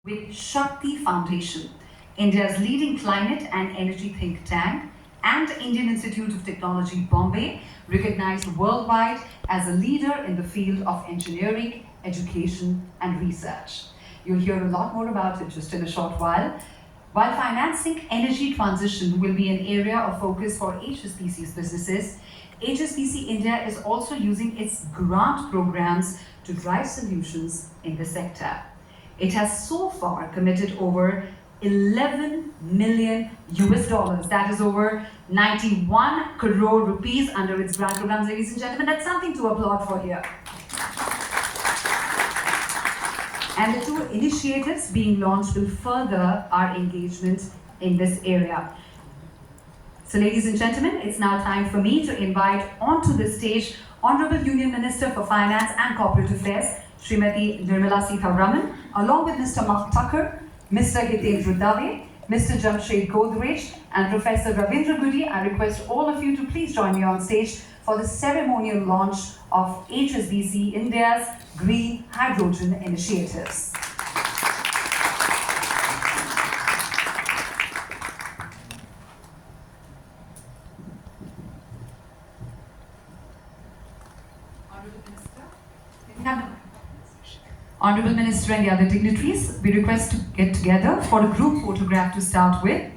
with Shakti Foundation, India's leading climate and energy think tank, and Indian Institute of Technology, Bombay, recognized worldwide as a leader in the field of engineering, education, and research. You'll hear a lot more about it just in a short while. While financing energy transition will be an area of focus for HSBC's businesses, HSBC India is also using its grant programs to drive solutions in the sector. It has so far committed over 11 million US dollars, that is over 91 crore rupees under its grant programs, ladies and gentlemen. That's something to applaud for here. And the two initiatives being launched will further our engagement in this area. So ladies and gentlemen, it's now time for me to invite onto the stage Honourable Union Minister for Finance and Corporate Affairs, Srimati Nirmala Sitharaman, along with Mr. Mark Tucker, Mr. Hitendra Dave, Mr. Jamshed Godrej, and Professor Ravindra Gudi. I request all of you to please join me on stage for the ceremonial launch of HSBC India's Green Hydrogen Initiatives. Honourable Minister and the other dignitaries, we request to get together for a group photograph to start with.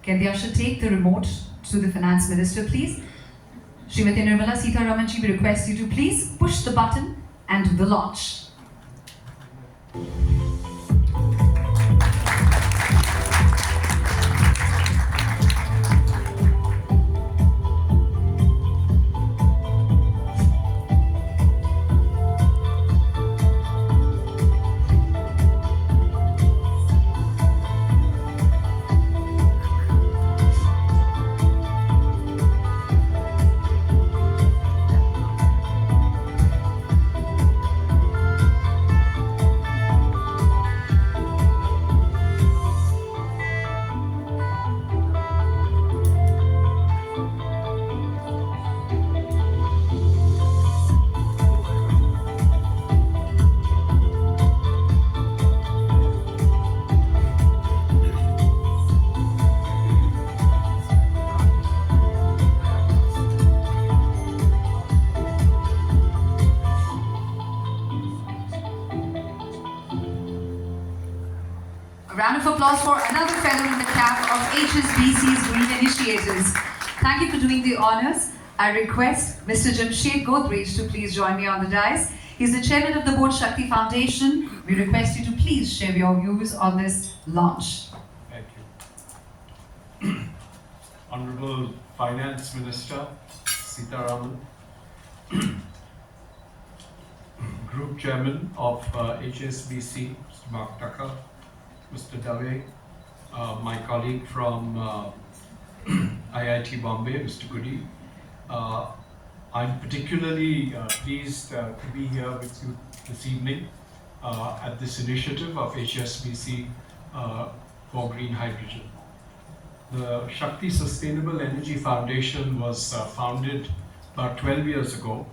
Can the usher take the remote to the Finance Minister, please? Srimati Nirmala Sitharaman, we request you to please push the button and do the launch. A round of applause for another feather in the cap of HSBC's Green Initiatives. Thank you for doing the honors. I request Mr. Jamshed Godrej to please join me on the dais. He's the chairman of the board, Shakti Foundation. We request you to please share your views on this launch. Thank you. Honourable Finance Minister Sitharaman, Group Chairman of HSBC, Mr. Mark Tucker, Mr. Dave, my colleague from IIT Bombay, Mr. Gudi. I'm particularly pleased to be here with you this evening at this initiative of HSBC for green hydrogen. The Shakti Sustainable Energy Foundation was founded about 12 years ago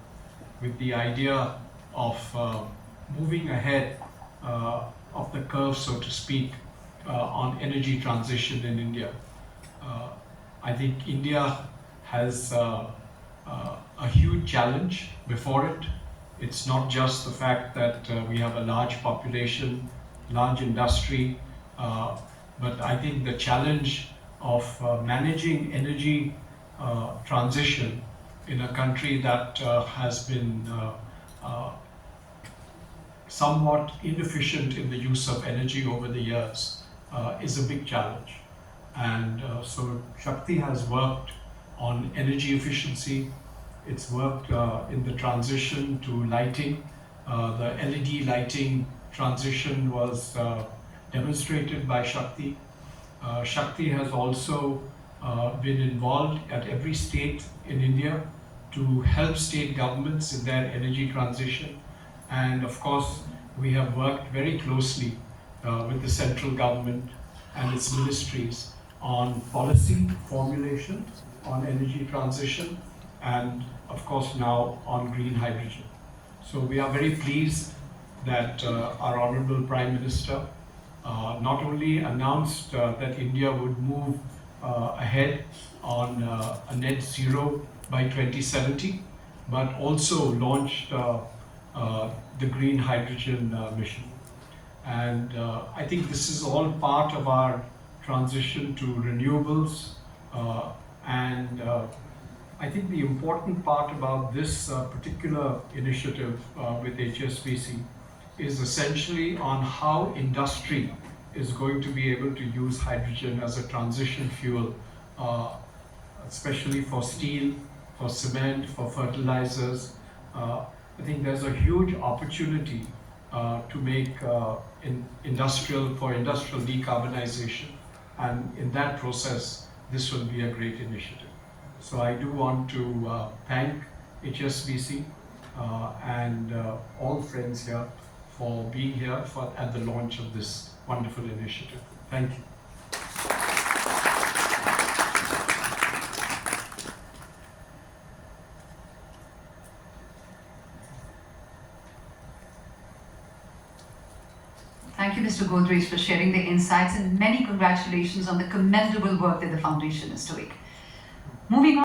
with the idea of moving ahead of the curve, so to speak, on energy transition in India. I think India has a huge challenge before it. It's not just the fact that we have a large population, large industry, but I think the challenge of managing energy transition in a country that has been somewhat inefficient in the use of energy over the years is a big challenge. And so Shakti has worked on energy efficiency. It's worked in the transition to lighting. The LED lighting transition was demonstrated by Shakti. Shakti has also been involved at every state in India to help state governments in their energy transition. And of course, we have worked very closely with the central government and its ministries on policy formulation, on energy transition, and of course now on green hydrogen. So we are very pleased that our Honourable Prime Minister not only announced that India would move ahead on a net zero by 2070, but also launched the green hydrogen mission. And I think this is all part of our transition to renewables, and I think the important part about this particular initiative with HSBC is essentially on how industry is going to be able to use hydrogen as a transition fuel, especially for steel, for cement, for fertilizers. I think there's a huge opportunity to make industrial decarbonization, and in that process, this will be a great initiative. So I do want to thank HSBC and all friends here for being here at the launch of this wonderful initiative. Thank you. Thank you, Mr. Godrej, for sharing the insights, and many congratulations on the commendable work that the foundation is doing. Moving on.